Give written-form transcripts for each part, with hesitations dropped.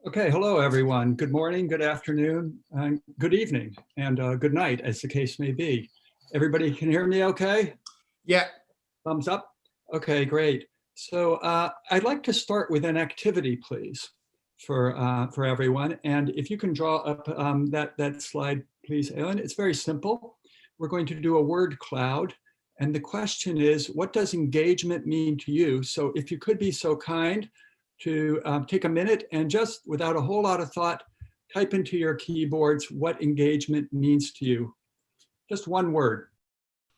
Okay, hello everyone. Good morning, good afternoon, good evening, and good night, as the case may be. Everybody can hear me okay? Yeah. Thumbs up? Okay, great. So I'd like to start with an activity, please, for everyone. And if you can draw up that slide, please, Ellen. It's very simple. We're going to do a word cloud. And the question is, what does engagement mean to you? So if you could be so kind to take a minute and just without a whole lot of thought, type into your keyboards what engagement means to you. Just one word.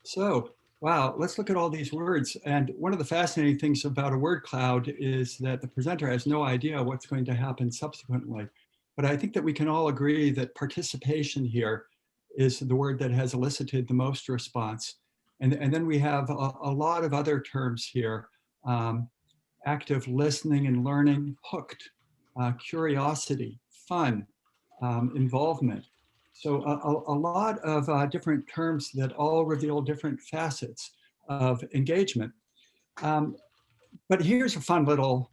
So, wow, let's look at all these words. And one of the fascinating things about a word cloud is that the presenter has no idea what's going to happen subsequently. But I think that we can all agree that participation here is the word that has elicited the most response. And then we have a lot of other terms here. Active listening and learning, hooked, curiosity, fun, involvement. So a lot of different terms that all reveal different facets of engagement. But here's a fun little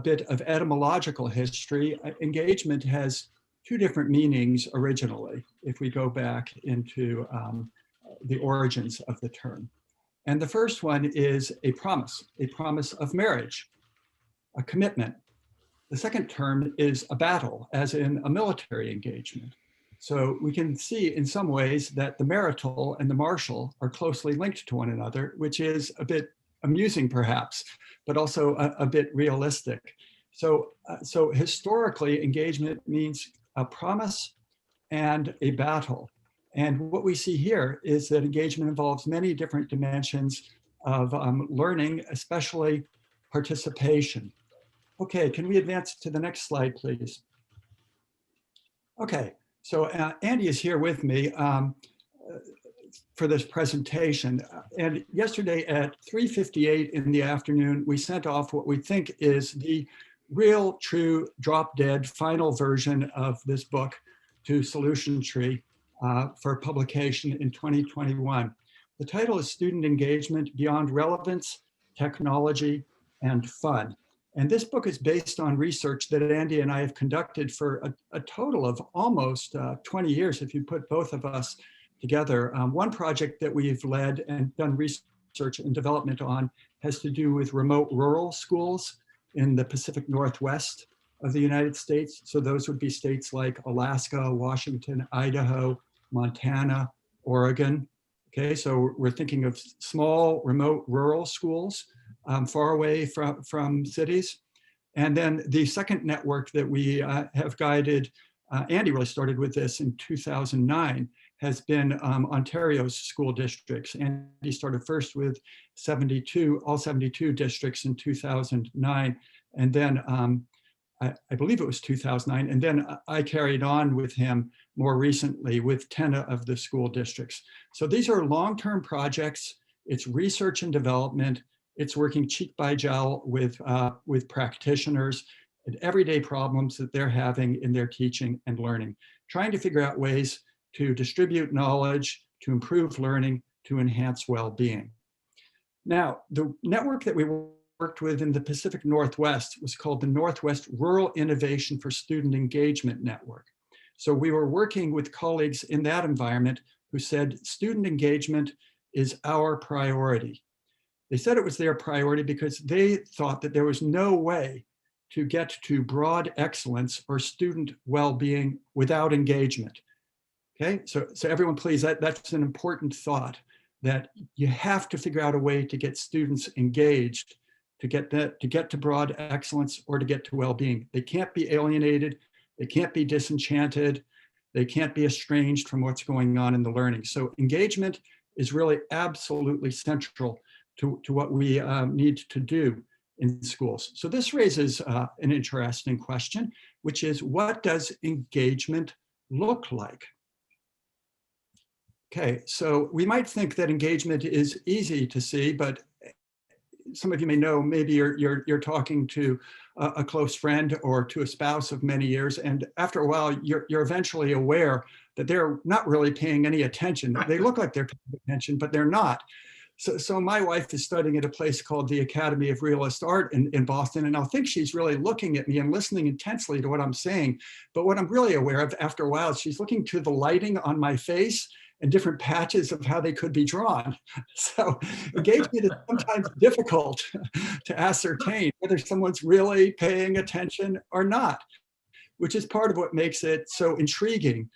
bit of etymological history. Engagement has two different meanings originally, if we go back into the origins of the term. And the first one is a promise of marriage, a commitment. The second term is a battle, as in a military engagement. So we can see in some ways that the marital and the martial are closely linked to one another, which is a bit amusing perhaps, but also a bit realistic. So historically, engagement means a promise and a battle. And what we see here is that engagement involves many different dimensions of learning, especially participation. Okay, can we advance to the next slide, please? Okay, so Andy is here with me for this presentation. And yesterday at 3:58 in the afternoon, we sent off what we think is the real, true, drop-dead final version of this book to Solution Tree for publication in 2021. The title is Student Engagement Beyond Relevance, Technology, and Fun. And this book is based on research that Andy and I have conducted for a total of almost 20 years, if you put both of us together. One project that we've led and done research and development on has to do with remote rural schools in the Pacific Northwest of the United States. So those would be states like Alaska, Washington, Idaho, Montana, Oregon. Okay, so we're thinking of small, remote, rural schools far away from cities. And then the second network that we have guided, Andy really started with this in 2009, has been Ontario's school districts. And he started first with all 72 districts in 2009. And then I believe it was 2009. And then I carried on with him more recently with 10 of the school districts. So these are long-term projects. It's research and development. It's working cheek by jowl with practitioners and everyday problems that they're having in their teaching and learning, trying to figure out ways to distribute knowledge, to improve learning, to enhance well-being. Now, the network that we worked with in the Pacific Northwest was called the Northwest Rural Innovation for Student Engagement Network. So we were working with colleagues in that environment who said student engagement is our priority. They said it was their priority because they thought that there was no way to get to broad excellence or student well-being without engagement. Okay, so everyone please, that's an important thought, that you have to figure out a way to get students engaged to get to broad excellence or to get to well-being. They can't be alienated, they can't be disenchanted, they can't be estranged from what's going on in the learning. So engagement is really absolutely central to what we need to do in schools. So this raises an interesting question, which is, what does engagement look like? Okay, so we might think that engagement is easy to see, but some of you may know, maybe you're talking to a close friend or to a spouse of many years, and after a while, you're eventually aware that they're not really paying any attention. They look like they're paying attention, but they're not. So my wife is studying at a place called the Academy of Realist Art in Boston, and I'll think she's really looking at me and listening intensely to what I'm saying. But what I'm really aware of after a while, she's looking to the lighting on my face and different patches of how they could be drawn. So engagement is sometimes difficult to ascertain whether someone's really paying attention or not, which is part of what makes it so intriguing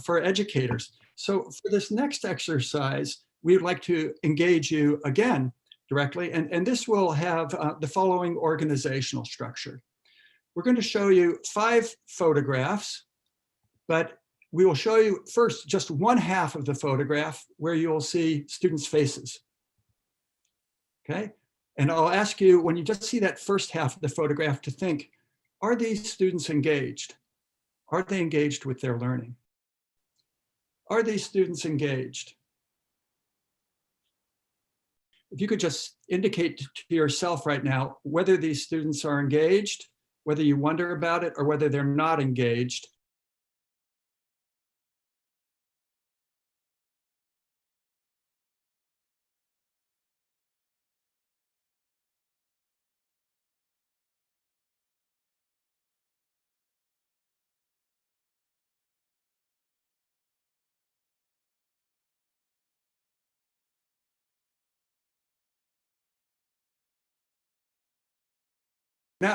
for educators. So for this next exercise, we would like to engage you again directly, and this will have the following organizational structure. We're going to show you 5 photographs, but we will show you first just one half of the photograph where you'll see students' faces. Okay? And I'll ask you, when you just see that first half of the photograph, to think, are these students engaged? Are they engaged with their learning? Are these students engaged? If you could just indicate to yourself right now whether these students are engaged, whether you wonder about it, or whether they're not engaged.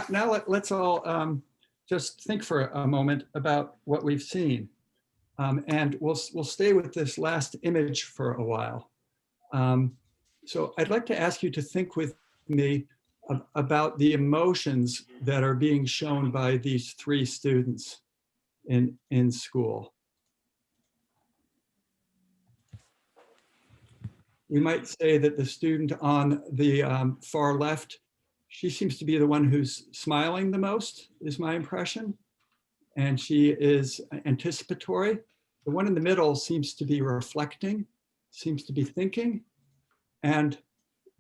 Now let's all just think for a moment about what we've seen. And we'll stay with this last image for a while. So I'd like to ask you to think with me about the emotions that are being shown by these 3 students in school. We might say that the student on the far left, she seems to be the one who's smiling the most, is my impression. And she is anticipatory. The one in the middle seems to be reflecting, seems to be thinking. And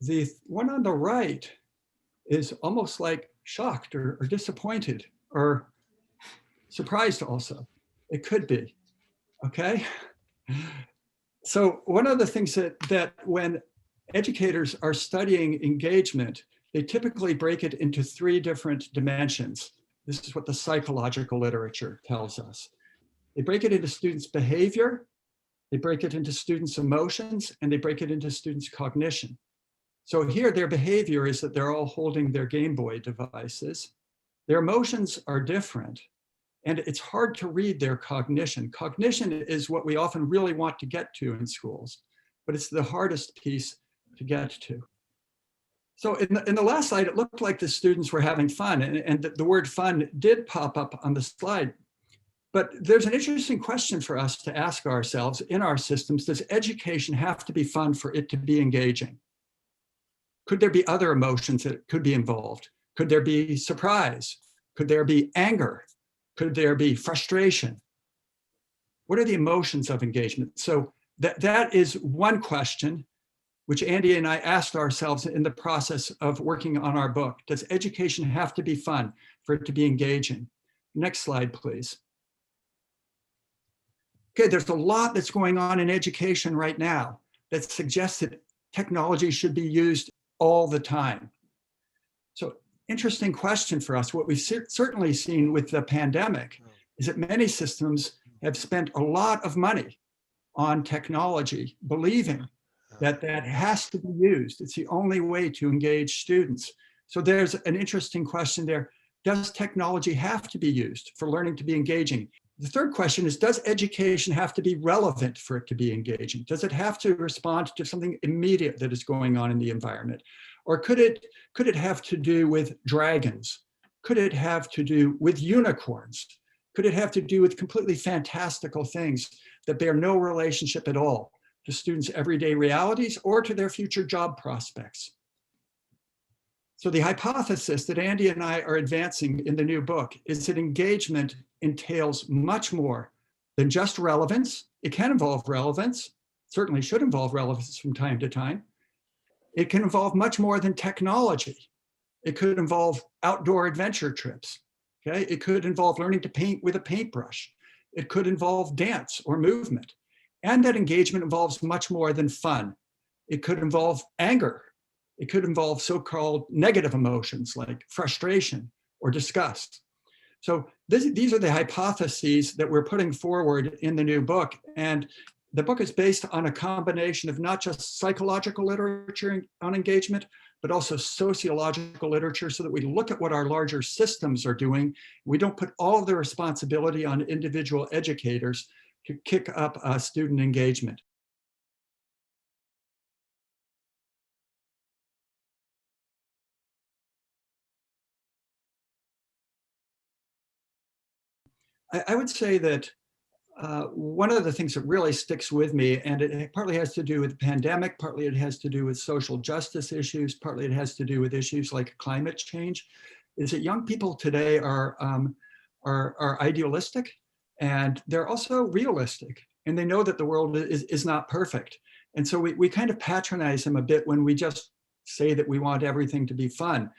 the one on the right is almost like shocked or disappointed or surprised also. It could be, okay? So one of the things that when educators are studying engagement, they typically break it into 3 different dimensions. This is what the psychological literature tells us. They break it into students' behavior, they break it into students' emotions, and they break it into students' cognition. So here their behavior is that they're all holding their Game Boy devices. Their emotions are different, and it's hard to read their cognition. Cognition is what we often really want to get to in schools, but it's the hardest piece to get to. So in the last slide, it looked like the students were having fun, and the word fun did pop up on the slide. But there's an interesting question for us to ask ourselves in our systems. Does education have to be fun for it to be engaging? Could there be other emotions that could be involved? Could there be surprise? Could there be anger? Could there be frustration? What are the emotions of engagement? So that is one question which Andy and I asked ourselves in the process of working on our book. Does education have to be fun for it to be engaging? Next slide, please. Okay, there's a lot that's going on in education right now that suggests that technology should be used all the time. So interesting question for us. What we've certainly seen with the pandemic is that many systems have spent a lot of money on technology, believing that has to be used. It's the only way to engage students. So there's an interesting question there. Does technology have to be used for learning to be engaging? The third question is, does education have to be relevant for it to be engaging? Does it have to respond to something immediate that is going on in the environment? Or could it have to do with dragons? Could it have to do with unicorns? Could it have to do with completely fantastical things that bear no relationship at all to students' everyday realities or to their future job prospects? So the hypothesis that Andy and I are advancing in the new book is that engagement entails much more than just relevance. It can involve relevance, certainly should involve relevance from time to time. It can involve much more than technology. It could involve outdoor adventure trips. Okay? It could involve learning to paint with a paintbrush. It could involve dance or movement. And that engagement involves much more than fun. It could involve anger. It could involve so-called negative emotions like frustration or disgust. So these are the hypotheses that we're putting forward in the new book. And the book is based on a combination of not just psychological literature on engagement, but also sociological literature, so that we look at what our larger systems are doing. We don't put all of the responsibility on individual educators to kick up student engagement. I would say that one of the things that really sticks with me, and it partly has to do with the pandemic, partly it has to do with social justice issues, partly it has to do with issues like climate change, is that young people today are idealistic, and they're also realistic, and they know that the world is not perfect. And so we kind of patronize them a bit when we just say that we want everything to be fun.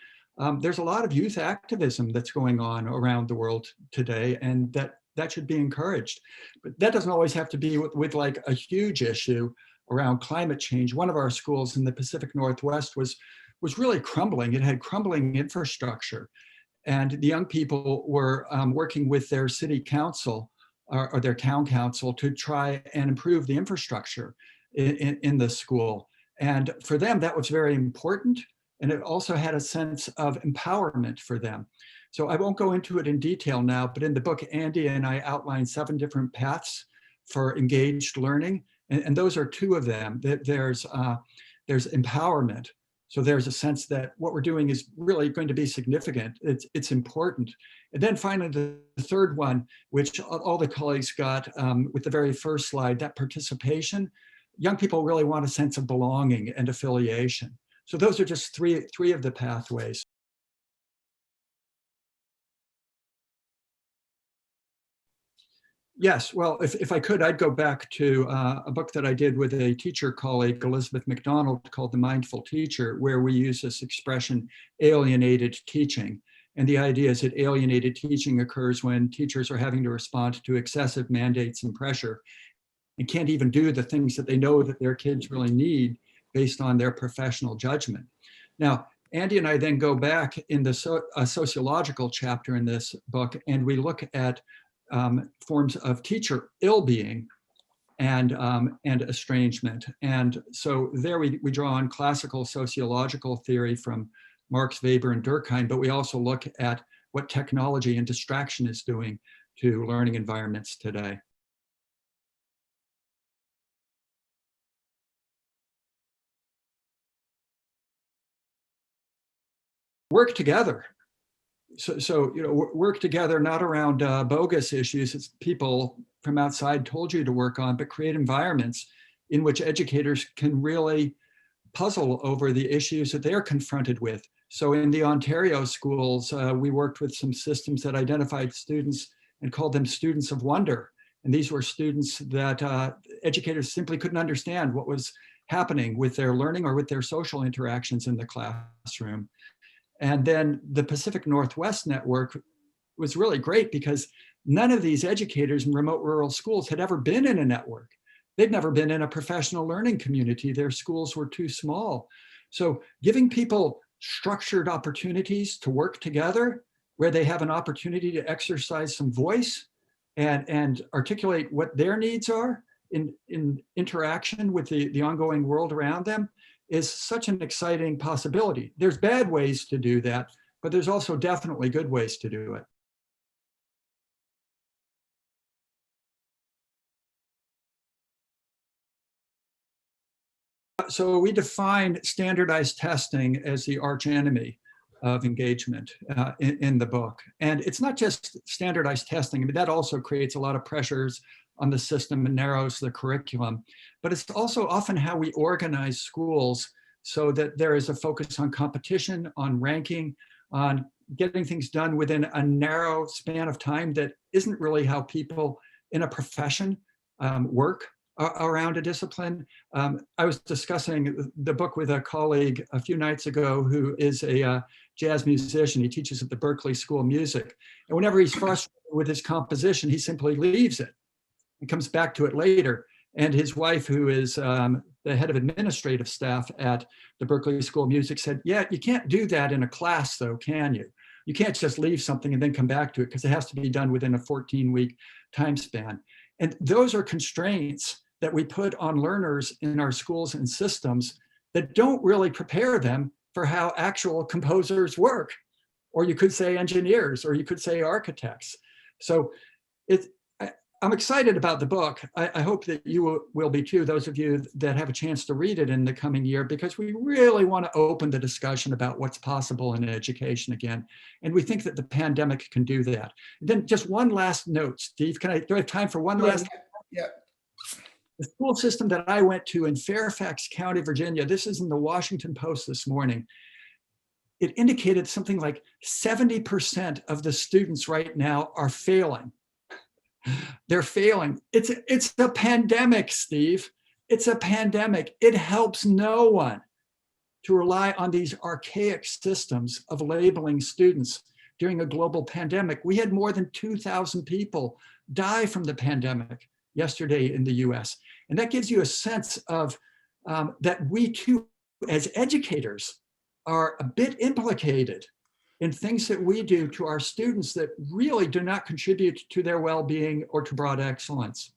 There's a lot of youth activism that's going on around the world today, and that should be encouraged. But that doesn't always have to be with like a huge issue around climate change. One of our schools in the Pacific Northwest was really crumbling. It had crumbling infrastructure. And the young people were working with their city council or their town council to try and improve the infrastructure in the school. And for them, that was very important. And it also had a sense of empowerment for them. So I won't go into it in detail now, but in the book, Andy and I outline 7 different paths for engaged learning. And those are 2 of them. There's empowerment. So there's a sense that what we're doing is really going to be significant. It's important. And then finally, the 3rd one, which all the colleagues got with the very first slide, that participation. Young people really want a sense of belonging and affiliation. So those are just three of the pathways. Yes, well, if I could, I'd go back to a book that I did with a teacher colleague, Elizabeth McDonald, called The Mindful Teacher, where we use this expression, alienated teaching. And the idea is that alienated teaching occurs when teachers are having to respond to excessive mandates and pressure and can't even do the things that they know that their kids really need based on their professional judgment. Now, Andy and I then go back in the sociological chapter in this book, and we look at forms of teacher ill-being and estrangement. And so there we draw on classical sociological theory from Marx, Weber, and Durkheim, but we also look at what technology and distraction is doing to learning environments today. Work together. So work together, not around bogus issues it's people from outside told you to work on, but create environments in which educators can really puzzle over the issues that they're confronted with. So in the Ontario schools, we worked with some systems that identified students and called them students of wonder. And these were students that educators simply couldn't understand what was happening with their learning or with their social interactions in the classroom. And then the Pacific Northwest network was really great because none of these educators in remote rural schools had ever been in a network. They'd never been in a professional learning community. Their schools were too small. So giving people structured opportunities to work together where they have an opportunity to exercise some voice and articulate what their needs are in interaction with the ongoing world around them is such an exciting possibility. There's bad ways to do that, but there's also definitely good ways to do it. So we define standardized testing as the archenemy of engagement in the book. And it's not just standardized testing. I mean, that also creates a lot of pressures on the system and narrows the curriculum. But it's also often how we organize schools so that there is a focus on competition, on ranking, on getting things done within a narrow span of time that isn't really how people in a profession work around a discipline. I was discussing the book with a colleague a few nights ago who is a jazz musician. He teaches at the Berklee School of Music. And whenever he's frustrated with his composition, he simply leaves it and comes back to it later. And his wife, who is the head of administrative staff at the Berklee School of Music, said, yeah, you can't do that in a class though, can you? You can't just leave something and then come back to it because it has to be done within a 14-week time span. And those are constraints that we put on learners in our schools and systems that don't really prepare them for how actual composers work. Or you could say engineers, or you could say architects. So I'm excited about the book. I hope that you will be too, those of you that have a chance to read it in the coming year, because we really want to open the discussion about what's possible in education again. And we think that the pandemic can do that. And then just one last note, Steve, do I have time for one last? Yeah. The school system that I went to in Fairfax County, Virginia, this is in the Washington Post this morning, it indicated something like 70% of the students right now are failing. They're failing. It's a pandemic, Steve. It's a pandemic. It helps no one to rely on these archaic systems of labeling students during a global pandemic. We had more than 2,000 people die from the pandemic yesterday in the US. And that gives you a sense of that we too, as educators, are a bit implicated in things that we do to our students that really do not contribute to their well-being or to broad excellence.